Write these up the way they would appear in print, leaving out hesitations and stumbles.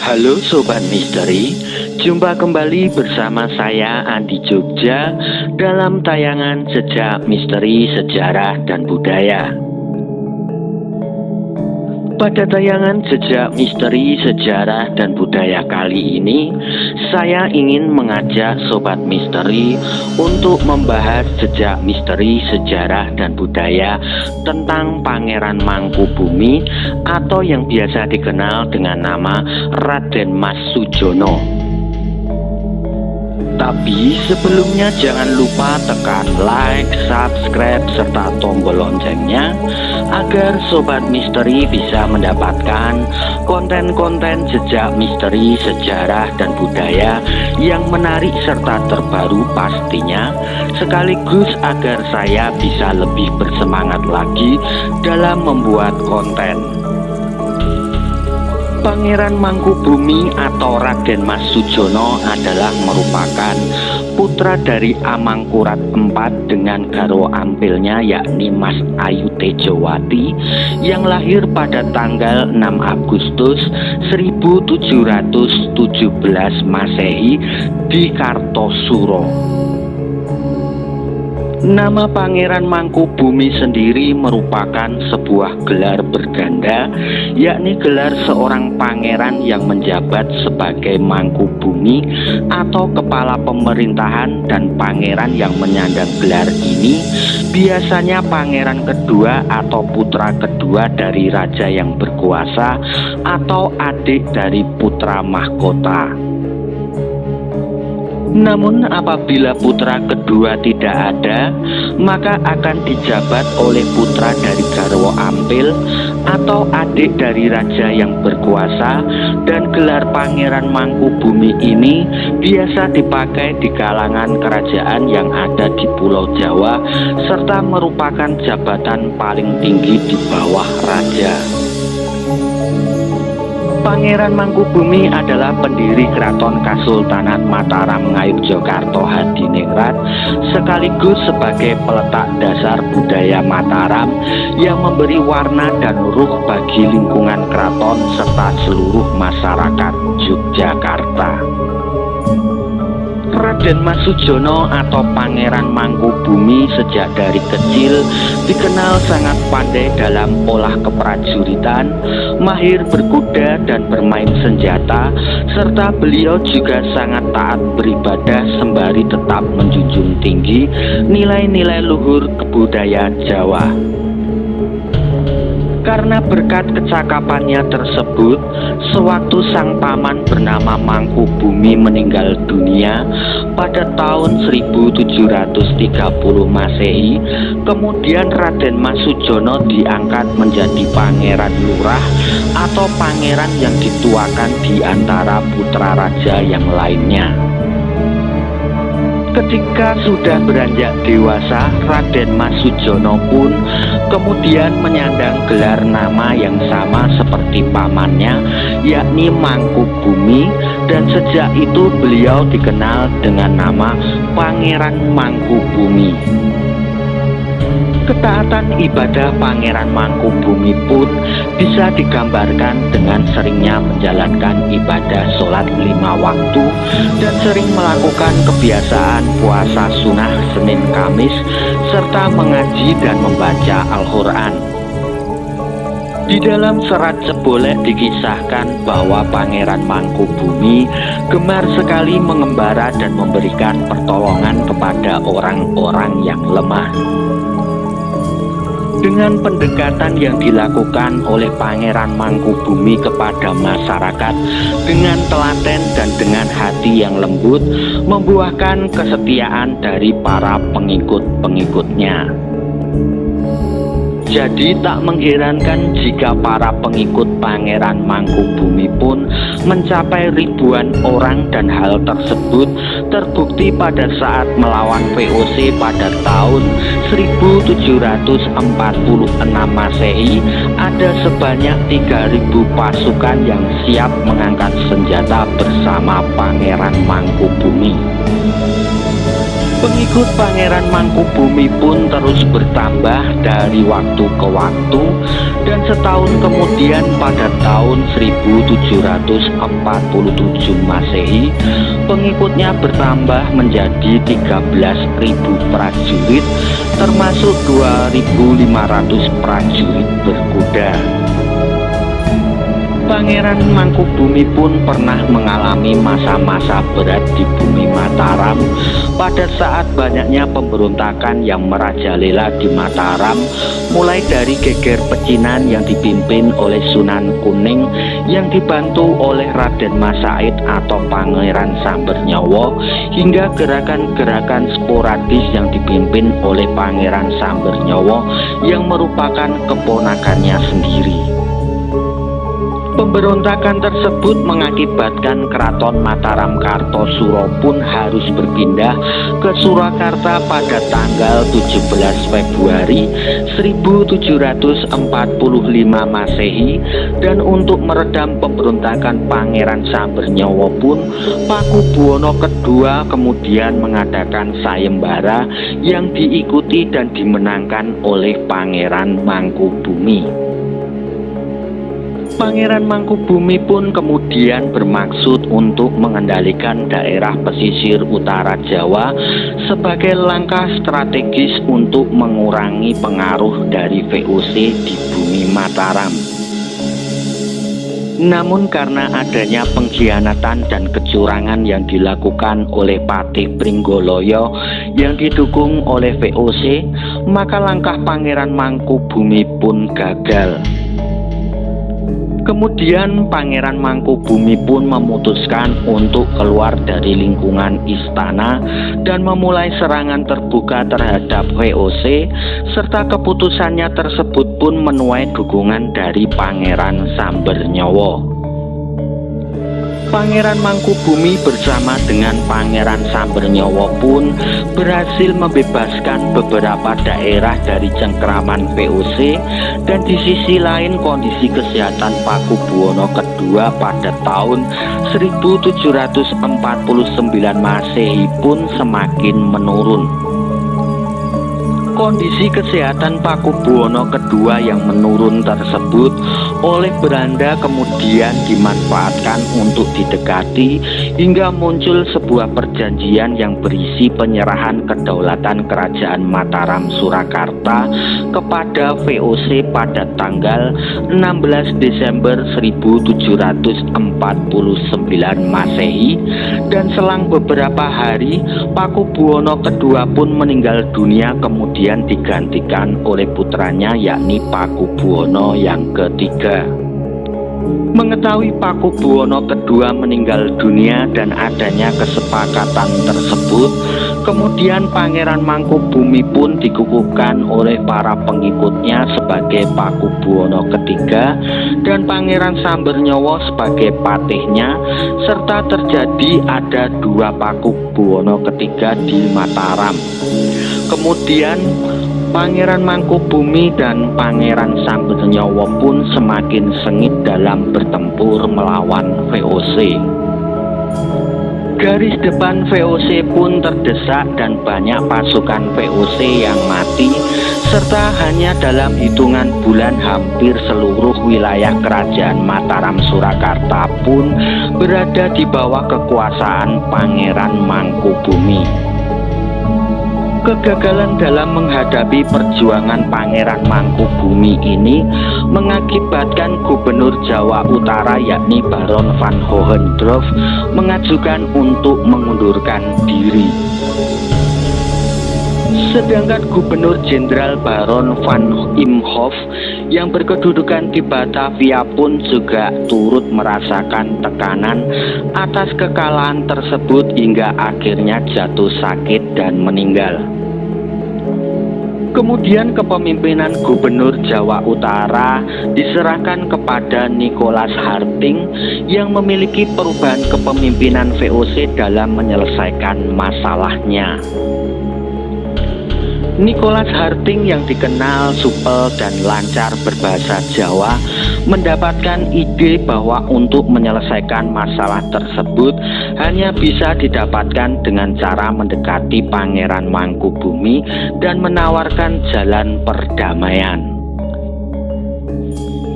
Halo Sobat Misteri, jumpa kembali bersama saya Andi Jogja dalam tayangan Jejak Misteri Sejarah dan Budaya. Pada tayangan Jejak Misteri Sejarah dan Budaya kali ini, saya ingin mengajak Sobat Misteri untuk membahas jejak misteri sejarah dan budaya tentang Pangeran Mangkubumi atau yang biasa dikenal dengan nama Raden Mas Sujono. Tapi sebelumnya jangan lupa tekan like, subscribe, serta tombol loncengnya agar Sobat Misteri bisa mendapatkan konten-konten jejak misteri sejarah dan budaya yang menarik serta terbaru pastinya, sekaligus agar saya bisa lebih bersemangat lagi dalam membuat konten. Pangeran Mangkubumi atau Raden Mas Sujono adalah merupakan putra dari Amangkurat IV dengan garwa ampilnya yakni Mas Ayu Tejowati yang lahir pada tanggal 6 Agustus 1717 Masehi di Kartosuro. Nama Pangeran Mangkubumi sendiri merupakan sebuah gelar berganda, yakni gelar seorang pangeran yang menjabat sebagai Mangkubumi atau kepala pemerintahan, dan pangeran yang menyandang gelar ini biasanya pangeran kedua atau putra kedua dari raja yang berkuasa atau adik dari putra mahkota. Namun apabila putra kedua tidak ada, maka akan dijabat oleh putra dari garwa ampil atau adik dari raja yang berkuasa, dan gelar Pangeran Mangkubumi ini biasa dipakai di kalangan kerajaan yang ada di Pulau Jawa serta merupakan jabatan paling tinggi di bawah raja. Pangeran Mangkubumi adalah pendiri Keraton Kasultanan Mataram Ngayogyakarta Hadiningrat, sekaligus sebagai peletak dasar budaya Mataram yang memberi warna dan ruh bagi lingkungan keraton serta seluruh masyarakat Yogyakarta. Raden Mas Sujono atau Pangeran Mangkubumi sejak dari kecil dikenal sangat pandai dalam olah keprajuritan, mahir berkuda dan bermain senjata, serta beliau juga sangat taat beribadah sembari tetap menjunjung tinggi nilai-nilai luhur kebudayaan Jawa. Karena berkat kecakapannya tersebut, sewaktu sang paman bernama Mangkubumi meninggal dunia pada tahun 1730 Masehi, kemudian Raden Mas Sujono diangkat menjadi pangeran lurah atau pangeran yang dituakan di antara putra raja yang lainnya. Ketika sudah beranjak dewasa, Raden Mas Sujono pun kemudian menyandang gelar nama yang sama seperti pamannya, yakni Mangkubumi, dan sejak itu beliau dikenal dengan nama Pangeran Mangkubumi. Ketaatan ibadah Pangeran Mangkubumi pun bisa digambarkan dengan seringnya menjalankan ibadah sholat 5 waktu dan sering melakukan kebiasaan puasa sunnah Senin Kamis serta mengaji dan membaca Al-Quran. Di dalam serat Cebolek dikisahkan bahwa Pangeran Mangkubumi gemar sekali mengembara dan memberikan pertolongan kepada orang-orang yang lemah. Dengan pendekatan yang dilakukan oleh Pangeran Mangkubumi kepada masyarakat dengan telaten dan dengan hati yang lembut, membuahkan kesetiaan dari para pengikut-pengikutnya. Jadi tak mengherankan jika para pengikut Pangeran Mangkubumi pun mencapai ribuan orang, dan hal tersebut terbukti pada saat melawan VOC pada tahun 1746 Masehi. Ada sebanyak 3.000 pasukan yang siap mengangkat senjata bersama Pangeran Mangkubumi. Pengikut Pangeran Mangkubumi pun terus bertambah dari waktu ke waktu, dan setahun kemudian pada tahun 1747 Masehi, pengikutnya bertambah menjadi 13.000 prajurit, termasuk 2.500 prajurit berkuda. Pangeran Mangkubumi pun pernah mengalami masa-masa berat di bumi Mataram pada saat banyaknya pemberontakan yang merajalela di Mataram, mulai dari geger pecinan yang dipimpin oleh Sunan Kuning yang dibantu oleh Raden Mas Said atau Pangeran Sambernyawa, hingga gerakan-gerakan sporadis yang dipimpin oleh Pangeran Sambernyawa yang merupakan keponakannya sendiri. Pemberontakan tersebut mengakibatkan Keraton Mataram Kartosuro pun harus berpindah ke Surakarta pada tanggal 17 Februari 1745 Masehi, dan untuk meredam pemberontakan Pangeran Sambernyawa pun Pakubuwono II kemudian mengadakan sayembara yang diikuti dan dimenangkan oleh Pangeran Mangkubumi. Pangeran Mangkubumi pun kemudian bermaksud untuk mengendalikan daerah pesisir utara Jawa sebagai langkah strategis untuk mengurangi pengaruh dari VOC di bumi Mataram. Namun karena adanya pengkhianatan dan kecurangan yang dilakukan oleh Patih Pringgoloyo yang didukung oleh VOC, maka langkah Pangeran Mangkubumi pun gagal. Kemudian Pangeran Mangkubumi pun memutuskan untuk keluar dari lingkungan istana dan memulai serangan terbuka terhadap VOC, serta keputusannya tersebut pun menuai dukungan dari Pangeran Sambernyawa. Pangeran Mangkubumi bersama dengan Pangeran Sambernyawa pun berhasil membebaskan beberapa daerah dari cengkraman VOC, dan di sisi lain kondisi kesehatan Pakubuwono II pada tahun 1749 Masehi pun semakin menurun. Kondisi kesehatan Pakubuwono II yang menurun tersebut oleh Belanda kemudian dimanfaatkan untuk didekati hingga muncul sebuah perjanjian yang berisi penyerahan kedaulatan Kerajaan Mataram Surakarta kepada VOC pada tanggal 16 Desember 1749 Masehi, dan selang beberapa hari Pakubuwono II pun meninggal dunia, kemudian digantikan oleh putranya yakni Pakubuwono yang ketiga. Mengetahui Pakubuwono II meninggal dunia dan adanya kesepakatan tersebut, kemudian Pangeran Mangkubumi pun dikukuhkan oleh para pengikutnya sebagai Pakubuwono III dan Pangeran Sambernyawa sebagai patihnya, serta terjadi ada dua Pakubuwono III di Mataram. Kemudian Pangeran Mangkubumi dan Pangeran Sambernyawa pun semakin sengit dalam bertempur melawan VOC. Garis depan VOC pun terdesak dan banyak pasukan VOC yang mati, serta hanya dalam hitungan bulan hampir seluruh wilayah Kerajaan Mataram Surakarta pun berada di bawah kekuasaan Pangeran Mangkubumi. Kegagalan dalam menghadapi perjuangan Pangeran Mangkubumi ini mengakibatkan Gubernur Jawa Utara yakni Baron van Hohendorp mengajukan untuk mengundurkan diri. Sedangkan Gubernur Jenderal Baron van Imhoff yang berkedudukan di Batavia pun juga turut merasakan tekanan atas kekalahan tersebut hingga akhirnya jatuh sakit dan meninggal. Kemudian kepemimpinan Gubernur Jawa Utara diserahkan kepada Nicholas Harting yang memiliki perubahan kepemimpinan VOC dalam menyelesaikan masalahnya. Nicholas Harting yang dikenal supel dan lancar berbahasa Jawa mendapatkan ide bahwa untuk menyelesaikan masalah tersebut hanya bisa didapatkan dengan cara mendekati Pangeran Mangkubumi dan menawarkan jalan perdamaian.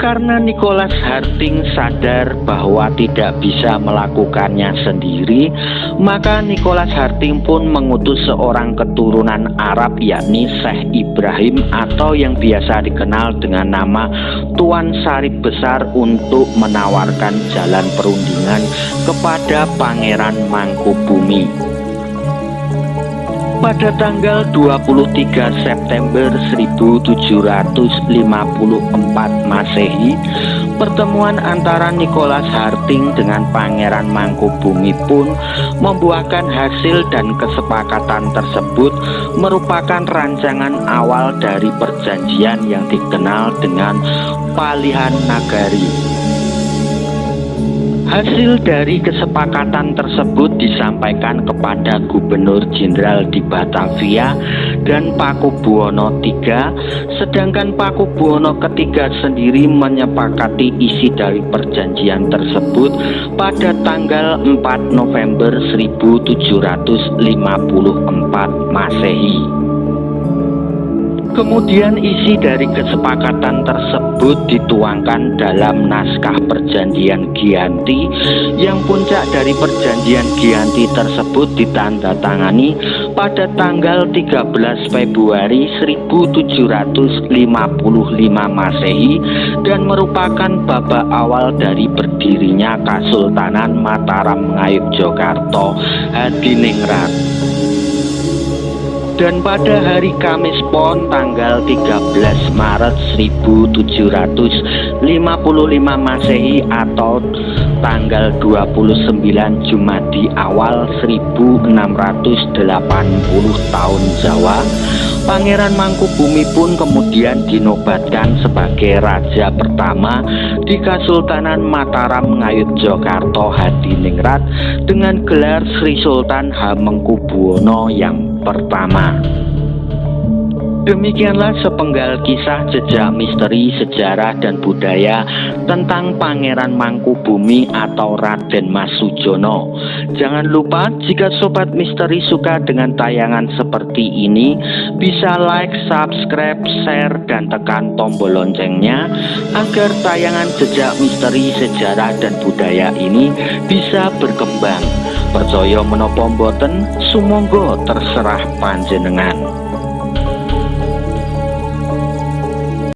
Karena Nicholas Harting sadar bahwa tidak bisa melakukannya sendiri, maka Nicholas Harting pun mengutus seorang keturunan Arab yakni Syekh Ibrahim atau yang biasa dikenal dengan nama Tuan Sarip Besar untuk menawarkan jalan perundingan kepada Pangeran Mangkubumi. Pada tanggal 23 September 1754 Masehi, pertemuan antara Nicholas Harting dengan Pangeran Mangkubumi pun membuahkan hasil, dan kesepakatan tersebut merupakan rancangan awal dari perjanjian yang dikenal dengan Palihan Nagari. Hasil dari kesepakatan tersebut disampaikan kepada Gubernur Jenderal di Batavia dan Pakubuwono III, sedangkan Pakubuwono III sendiri menyepakati isi dari perjanjian tersebut pada tanggal 4 November 1754 Masehi. Kemudian isi dari kesepakatan tersebut dituangkan dalam naskah perjanjian Giyanti, yang puncak dari perjanjian Giyanti tersebut ditandatangani pada tanggal 13 Februari 1755 Masehi dan merupakan babak awal dari berdirinya Kasultanan Mataram Ngayogyakarta Hadiningrat. Dan pada hari Kamis Pon tanggal 13 Maret 1755 Masehi atau tanggal 29 Jumadi Awal 1680 tahun Jawa, Pangeran Mangkubumi pun kemudian dinobatkan sebagai raja pertama di Kasultanan Mataram Ngayogyakarta Hadiningrat dengan gelar Sri Sultan Hamengkubuwono yang pertama. Demikianlah sepenggal kisah jejak misteri sejarah dan budaya tentang Pangeran Mangkubumi atau Raden Mas Sujono. Jangan lupa, jika Sobat Misteri suka dengan tayangan seperti ini, bisa like, subscribe, share, dan tekan tombol loncengnya agar tayangan jejak misteri sejarah dan budaya ini bisa berkembang. Percaya menapa mboten, sumangga terserah panjenengan.